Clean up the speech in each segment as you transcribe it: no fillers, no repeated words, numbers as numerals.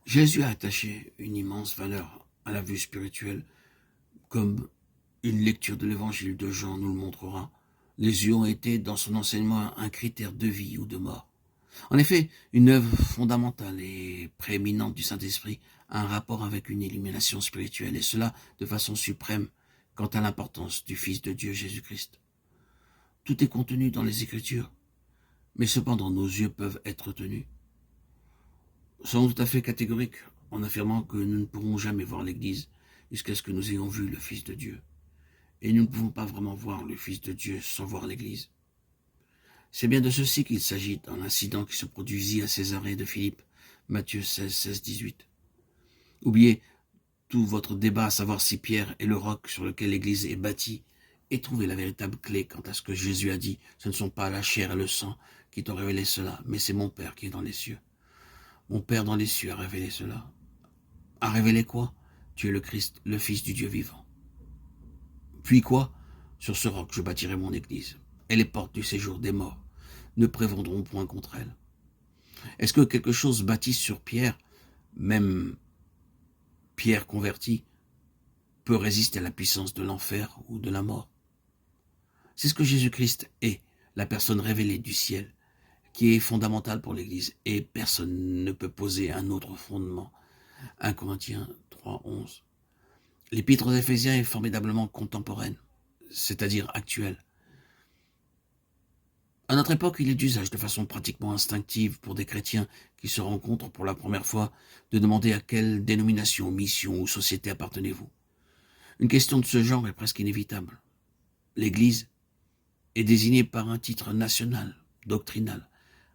Jésus a attaché une immense valeur à la vue spirituelle, comme une lecture de l'évangile de Jean nous le montrera. Les yeux ont été, dans son enseignement, un critère de vie ou de mort. En effet, une œuvre fondamentale et prééminente du Saint-Esprit a un rapport avec une illumination spirituelle, et cela de façon suprême quant à l'importance du Fils de Dieu Jésus-Christ. Tout est contenu dans les Écritures, mais cependant nos yeux peuvent être tenus. Soyons tout à fait catégoriques en affirmant que nous ne pourrons jamais voir l'Église jusqu'à ce que nous ayons vu le Fils de Dieu. Et nous ne pouvons pas vraiment voir le Fils de Dieu sans voir l'Église. C'est bien de ceci qu'il s'agit dans l'incident qui se produisit à Césarée de Philippe, Matthieu 16, 16, 18. Oubliez tout votre débat à savoir si Pierre est le roc sur lequel l'Église est bâtie, et trouvez la véritable clé quant à ce que Jésus a dit. Ce ne sont pas la chair et le sang qui t'ont révélé cela, mais c'est mon Père qui est dans les cieux. Mon Père dans les cieux a révélé cela. A révélé quoi? Tu es le Christ, le Fils du Dieu vivant. Puis quoi? Sur ce roc je bâtirai mon Église, et les portes du séjour des morts ne prévaudront point contre elle. Est-ce que quelque chose bâti sur Pierre, même Pierre converti, peut résister à la puissance de l'enfer ou de la mort? C'est ce que Jésus-Christ est, la personne révélée du ciel, qui est fondamentale pour l'Église, et personne ne peut poser un autre fondement. 1 Corinthiens 3, 11. L'épître aux Éphésiens est formidablement contemporaine, c'est-à-dire actuelle. À notre époque, il est d'usage de façon pratiquement instinctive pour des chrétiens qui se rencontrent pour la première fois de demander à quelle dénomination, mission ou société appartenez-vous. Une question de ce genre est presque inévitable. L'Église est désignée par un titre national, doctrinal,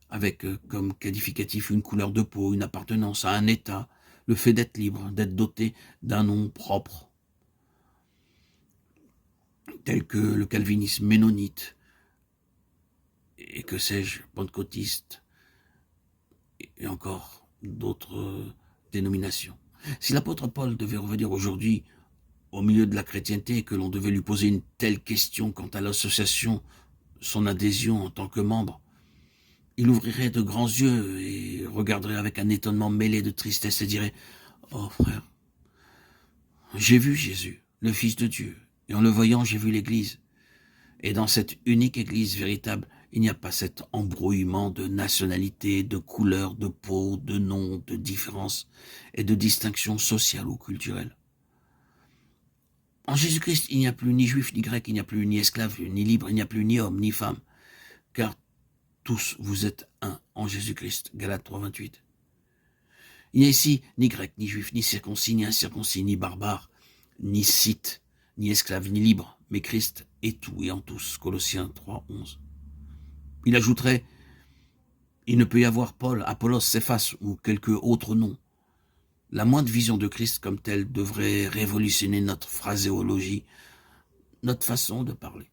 avec comme qualificatif une couleur de peau, une appartenance à un État, le fait d'être libre, d'être doté d'un nom propre, tel que le calvinisme ménonite, et que sais-je, pentecôtiste, et encore d'autres dénominations. Si l'apôtre Paul devait revenir aujourd'hui au milieu de la chrétienté et que l'on devait lui poser une telle question quant à l'association, son adhésion en tant que membre, il ouvrirait de grands yeux et regarderait avec un étonnement mêlé de tristesse et dirait « Oh frère, j'ai vu Jésus, le Fils de Dieu, et en le voyant j'ai vu l'Église. Et dans cette unique Église véritable, il n'y a pas cet embrouillement de nationalité, de couleur, de peau, de nom, de différence et de distinction sociale ou culturelle. En Jésus-Christ, il n'y a plus ni juif ni grec, il n'y a plus ni esclave ni libre, il n'y a plus ni homme ni femme, car tous vous êtes un en Jésus-Christ. Galates 3, 28. Il n'y a ici ni grec, ni juif, ni circoncis, ni incirconcis, ni barbare, ni scythe, ni esclave, ni libre, mais Christ est tout et en tous. Colossiens 3, 11. Il ajouterait, il ne peut y avoir Paul, Apollos, Céphas ou quelque autre nom. La moindre vision de Christ comme telle devrait révolutionner notre phraséologie, notre façon de parler.